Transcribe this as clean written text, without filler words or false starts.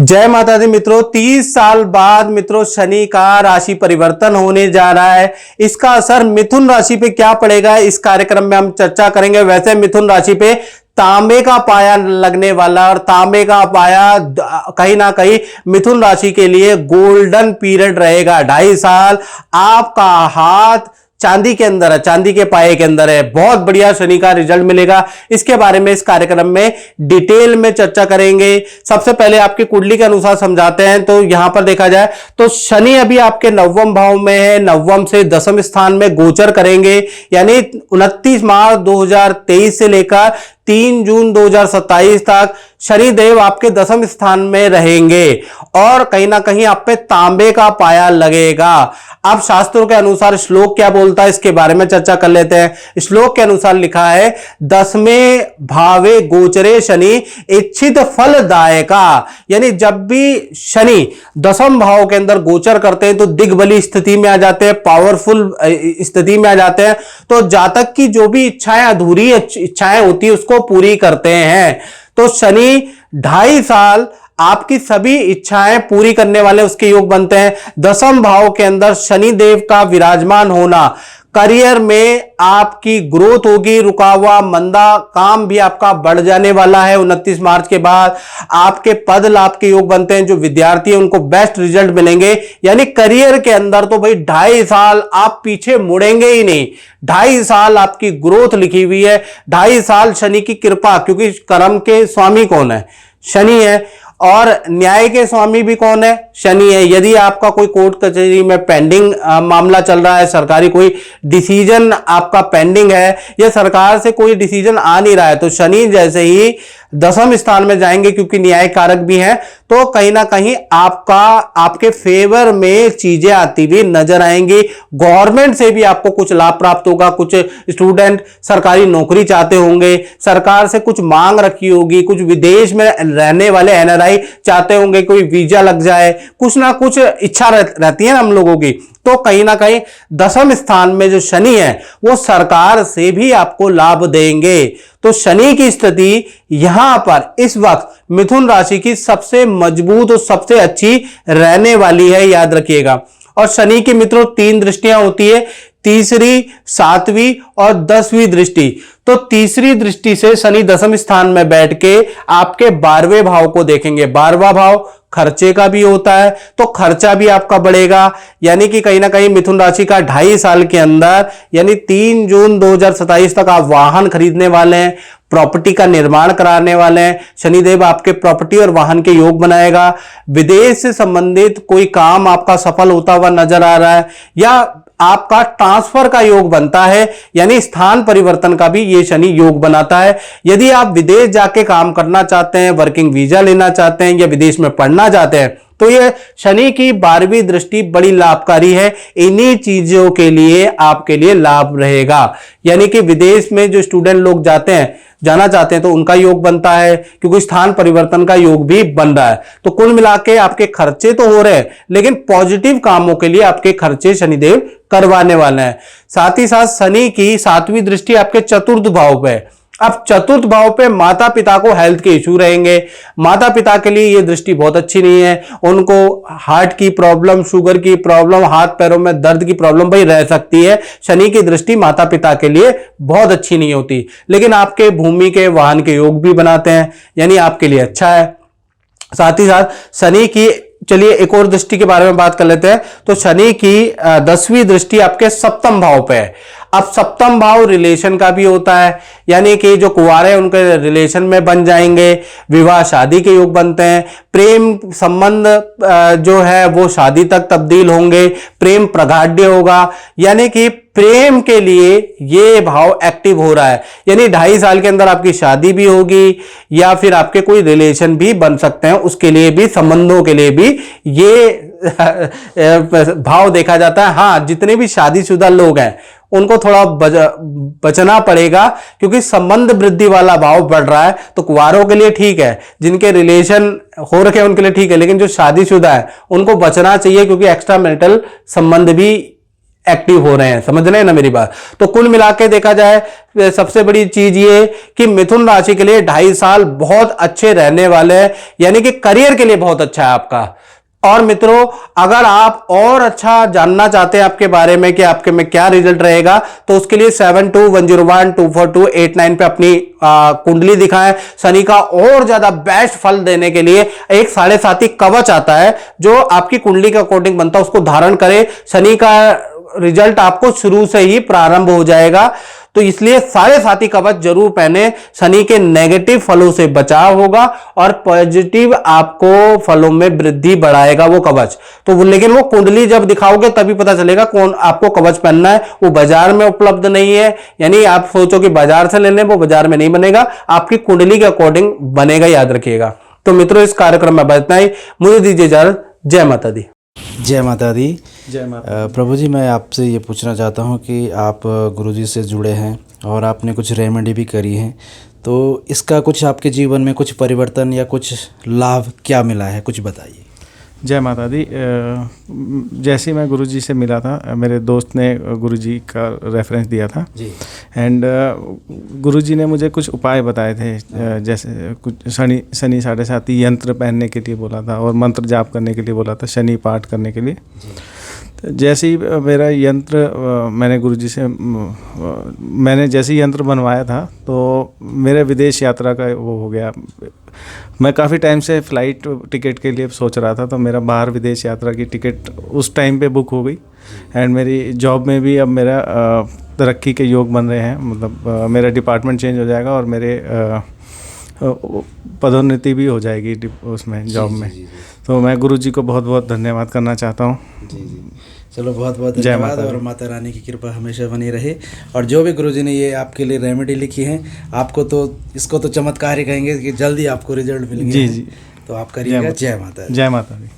जय माता दी मित्रों। 30 साल बाद मित्रों शनि का राशि परिवर्तन होने जा रहा है। इसका असर मिथुन राशि पे क्या पड़ेगा, इस कार्यक्रम में हम चर्चा करेंगे। वैसे मिथुन राशि पे तांबे का पाया लगने वाला, और तांबे का पाया कहीं ना कहीं मिथुन राशि के लिए गोल्डन पीरियड रहेगा। 2.5 साल आपका हाथ चांदी के अंदर है, चांदी के पाए के अंदर है। बहुत बढ़िया शनि का रिजल्ट मिलेगा। इसके बारे में इस कार्यक्रम में डिटेल में चर्चा करेंगे। सबसे पहले आपकी कुंडली के अनुसार समझाते हैं। तो यहां पर देखा जाए तो शनि अभी आपके 9वें भाव में है, 9वें से 10वें स्थान में गोचर करेंगे। यानी 29 मार्च 2023 से लेकर 3 जून 2027 तक शनिदेव आपके 10वें स्थान में रहेंगे और कहीं ना कहीं आप पे तांबे का पाया लगेगा। अब शास्त्रों के अनुसार श्लोक क्या बोलता है, इसके बारे में चर्चा कर लेते हैं। श्लोक के अनुसार लिखा है, 10वें भावे गोचरे शनि इच्छित फलदायका। यानी जब भी शनि 10वें भाव के अंदर गोचर करते हैं तो दिग्बली स्थिति में आ जाते हैं, पावरफुल स्थिति में आ जाते हैं। तो जातक की जो भी इच्छाएं, अधूरी इच्छाएं होती है उसको पूरी करते हैं। तो शनि 2.5 साल आपकी सभी इच्छाएं पूरी करने वाले उसके योग बनते हैं। 10वें भाव के अंदर शनि देव का विराजमान होना, करियर में आपकी ग्रोथ होगी। रुका हुआ मंदा काम भी आपका बढ़ जाने वाला है। 29 मार्च के बाद आपके पद लाभ के योग बनते हैं। जो विद्यार्थी है उनको बेस्ट रिजल्ट मिलेंगे। यानी करियर के अंदर तो भाई 2.5 साल आप पीछे मुड़ेंगे ही नहीं। 2.5 साल आपकी ग्रोथ लिखी हुई है। 2.5 साल शनि की कृपा, क्योंकि कर्म के स्वामी कौन है? शनि है। और न्याय के स्वामी भी कौन है? शनि है। यदि आपका कोई कोर्ट कचहरी में पेंडिंग मामला चल रहा है, सरकारी कोई डिसीजन आपका पेंडिंग है या सरकार से कोई डिसीजन आ नहीं रहा है, तो शनि जैसे ही 10वें स्थान में जाएंगे, क्योंकि न्याय कारक भी हैं, तो कहीं ना कहीं आपके फेवर में चीजें आती हुई नजर आएंगी। गवर्नमेंट से भी आपको कुछ लाभ प्राप्त होगा। कुछ स्टूडेंट सरकारी नौकरी चाहते होंगे, सरकार से कुछ मांग रखी होगी। कुछ विदेश में रहने वाले एनआरआई चाहते होंगे कोई वीजा लग जाए, कुछ ना कुछ इच्छा रहती है ना हम लोगों की। तो कहीं ना कहीं 10वें स्थान में जो शनि है वो सरकार से भी आपको लाभ देंगे। तो शनि की स्थिति यहां पर इस वक्त मिथुन राशि की सबसे मजबूत और सबसे अच्छी रहने वाली है, याद रखिएगा। और शनि की मित्रों 3 दृष्टियां होती है, तीसरी, 7वीं और 10वीं दृष्टि। तो तीसरी दृष्टि से शनि 10वें स्थान में बैठ के आपके 12वें भाव को देखेंगे। 12वां भाव खर्चे का भी होता है, तो खर्चा भी आपका बढ़ेगा। यानी कि कहीं ना कहीं मिथुन राशि का 2.5 साल के अंदर, यानी 3 जून 2027 तक आप वाहन खरीदने वाले हैं, प्रॉपर्टी का निर्माण कराने वाले हैं। शनिदेव आपके प्रॉपर्टी और वाहन के योग बनाएगा। विदेश से संबंधित कोई काम आपका सफल होता हुआ नजर आ रहा है, या आपका ट्रांसफर का योग बनता है, यानी स्थान परिवर्तन का भी ये शनि योग बनाता है। यदि आप विदेश जाके काम करना चाहते हैं, वर्किंग वीजा लेना चाहते हैं या विदेश में पढ़ना चाहते हैं, तो ये शनि की 12वीं दृष्टि बड़ी लाभकारी है। इन्हीं चीजों के लिए आपके लिए लाभ रहेगा। यानी कि विदेश में जो स्टूडेंट लोग जाना चाहते हैं तो उनका योग बनता है, क्योंकि स्थान परिवर्तन का योग भी बन रहा है। तो कुल मिला के आपके खर्चे तो हो रहे हैं, लेकिन पॉजिटिव कामों के लिए आपके खर्चे शनिदेव करवाने वाले हैं। साथ ही साथ शनि की 7वीं दृष्टि आपके 4th भाव पे है। अब 4th भाव पे माता पिता को हेल्थ के इश्यू रहेंगे। माता पिता के लिए ये दृष्टि बहुत अच्छी नहीं है। उनको हार्ट की प्रॉब्लम, शुगर की प्रॉब्लम, हाथ पैरों में दर्द की प्रॉब्लम भाई रह सकती है। शनि की दृष्टि माता पिता के लिए बहुत अच्छी नहीं होती, लेकिन आपके भूमि के वाहन के योग भी बनाते हैं, यानी आपके लिए अच्छा है। साथ ही साथ शनि की, चलिए एक और दृष्टि के बारे में बात कर लेते हैं। तो शनि की 10वीं दृष्टि आपके 7वें भाव पे है। अब 7वां भाव रिलेशन का भी होता है, यानी कि जो कुंवारे हैं उनके रिलेशन में बन जाएंगे, विवाह शादी के योग बनते हैं, प्रेम संबंध जो है वो शादी तक तब्दील होंगे, प्रेम प्रगाढ़ होगा। यानी कि प्रेम के लिए ये भाव एक्टिव हो रहा है। यानी 2.5 साल के अंदर आपकी शादी भी होगी, या फिर आपके कोई रिलेशन भी बन सकते हैं, उसके लिए भी, संबंधों के लिए भी ये भाव देखा जाता है। हाँ, जितने भी शादीशुदा लोग हैं उनको थोड़ा बचना पड़ेगा, क्योंकि संबंध वृद्धि वाला भाव बढ़ रहा है। तो कुंवारों के लिए ठीक है, जिनके रिलेशन हो रखे हैं उनके लिए ठीक है, लेकिन जो शादीशुदा है उनको बचना चाहिए, क्योंकि एक्स्ट्रा मैरिटल संबंध भी एक्टिव हो रहे हैं। समझ रहे हैं ना मेरी बात। तो कुल मिला के देखा जाए सबसे बड़ी चीज ये कि मिथुन राशि के लिए 2.5 साल बहुत अच्छे रहने वाले हैं, यानी कि करियर के लिए बहुत अच्छा है आपका। और मित्रों, अगर आप और अच्छा जानना चाहते हैं आपके बारे में कि आपके में क्या रिजल्ट रहेगा, तो उसके लिए 7210124289 पे अपनी कुंडली दिखाएं। शनि का और ज्यादा बेस्ट फल देने के लिए एक 7.5 कवच आता है जो आपकी कुंडली के अकॉर्डिंग बनता है, उसको धारण करें। शनि का रिजल्ट आपको शुरू से ही प्रारंभ हो जाएगा, तो इसलिए 7.5 कवच जरूर पहने। शनि के नेगेटिव फलों से बचाव होगा और पॉजिटिव आपको फलों में वृद्धि बढ़ाएगा वो कवच। तो लेकिन वो कुंडली जब दिखाओगे तभी पता चलेगा कौन आपको कवच पहनना है। वो बाजार में उपलब्ध नहीं है, यानी आप सोचो कि बाजार से ले लें, वो बाजार में नहीं बनेगा, आपकी कुंडली के अकॉर्डिंग बनेगा, याद रखिएगा। तो मित्रों, इस कार्यक्रम में बस इतना ही। मुझे दीजिए इजाजत। जय माता दी। जय माता दी। जय माता। प्रभु जी, मैं आपसे ये पूछना चाहता हूँ कि आप गुरुजी से जुड़े हैं और आपने कुछ रेमेडी भी करी है, तो इसका कुछ आपके जीवन में कुछ परिवर्तन या कुछ लाभ क्या मिला है, कुछ बताइए। जय माता दी। जैसे ही मैं गुरुजी से मिला था, मेरे दोस्त ने गुरुजी का रेफरेंस दिया था जी। एंड गुरुजी ने मुझे कुछ उपाय बताए थे, जैसे कुछ शनि 7.5 यंत्र पहनने के लिए बोला था और मंत्र जाप करने के लिए बोला था, शनि पाठ करने के लिए। तो जैसे ही मेरा यंत्र मैंने जैसे ही यंत्र बनवाया था तो मेरे विदेश यात्रा का वो हो गया। मैं काफ़ी टाइम से फ़्लाइट टिकट के लिए सोच रहा था, तो मेरा बाहर विदेश यात्रा की टिकट उस टाइम पे बुक हो गई। एंड मेरी जॉब में भी अब मेरा तरक्की के योग बन रहे हैं, मतलब मेरा डिपार्टमेंट चेंज हो जाएगा और मेरे पदोन्नति भी हो जाएगी उसमें, जॉब में। तो मैं गुरुजी को बहुत बहुत धन्यवाद करना चाहता हूँ। जी। चलो, बहुत बहुत धन्यवाद और माता रानी की कृपा हमेशा बनी रहे। और जो भी गुरुजी ने ये आपके लिए रेमेडी लिखी है, आपको तो इसको तो चमत्कार ही कहेंगे कि जल्दी आपको रिजल्ट मिलेंगे। जी। तो आप करिएगा। जय माता। जय माता दी।